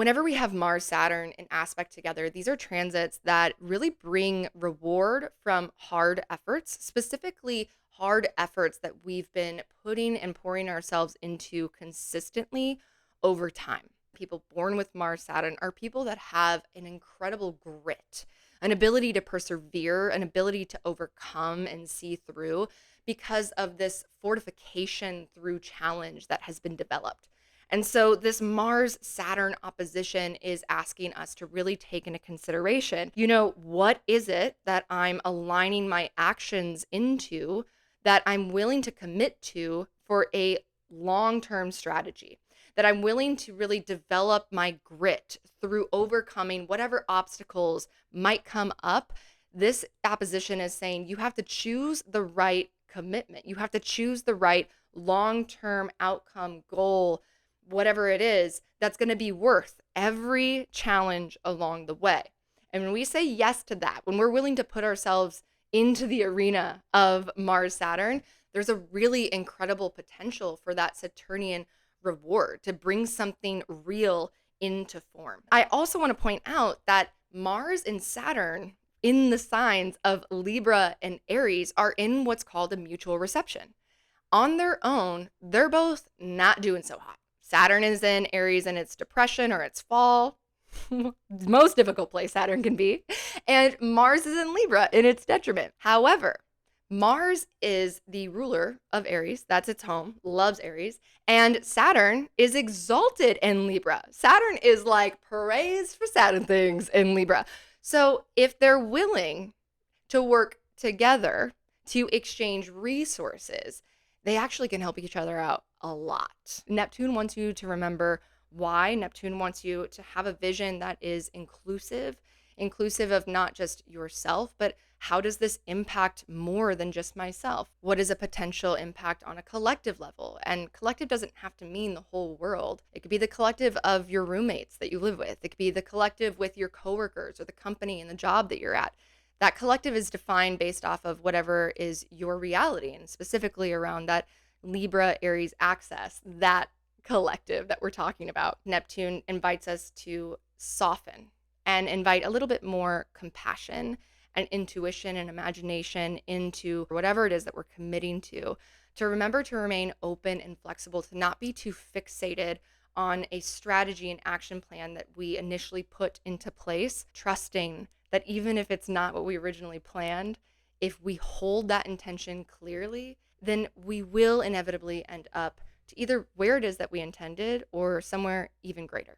Whenever we have Mars Saturn in aspect together, these are transits that really bring reward from hard efforts, specifically hard efforts that we've been putting and pouring ourselves into consistently over time. People born with Mars Saturn are people that have an incredible grit, an ability to persevere, an ability to overcome and see through because of this fortification through challenge that has been developed. And so this Mars Saturn opposition is asking us to really take into consideration, what is it that I'm aligning my actions into that I'm willing to commit to for a long term strategy? That I'm willing to really develop my grit through overcoming whatever obstacles might come up. This opposition is saying you have to choose the right commitment. You have to choose the right long term outcome goal, whatever it is, that's going to be worth every challenge along the way. And when we say yes to that, when we're willing to put ourselves into the arena of Mars Saturn, there's a really incredible potential for that Saturnian reward to bring something real into form. I also want to point out that Mars and Saturn in the signs of Libra and Aries are in what's called a mutual reception. On their own, they're both not doing so hot. Saturn is in Aries in its depression or its fall, most difficult place Saturn can be, and Mars is in Libra in its detriment. However, Mars is the ruler of Aries. That's its home, loves Aries. And Saturn is exalted in Libra. Saturn is like praise for Saturn things in Libra. So if they're willing to work together to exchange resources, they actually can help each other out a lot. Neptune wants you to remember why. Neptune wants you to have a vision that is inclusive of not just yourself, but how does this impact more than just myself? What is a potential impact on a collective level? And collective doesn't have to mean the whole world. It could be the collective of your roommates that you live with. It could be the collective with your coworkers or the company and the job that you're at. That collective is defined based off of whatever is your reality, and specifically around that Libra Aries axis, that collective that we're talking about. Neptune invites us to soften and invite a little bit more compassion and intuition and imagination into whatever it is that we're committing to remember to remain open and flexible, to not be too fixated on a strategy and action plan that we initially put into place, trusting that even if it's not what we originally planned, if we hold that intention clearly, then we will inevitably end up to either where it is that we intended or somewhere even greater.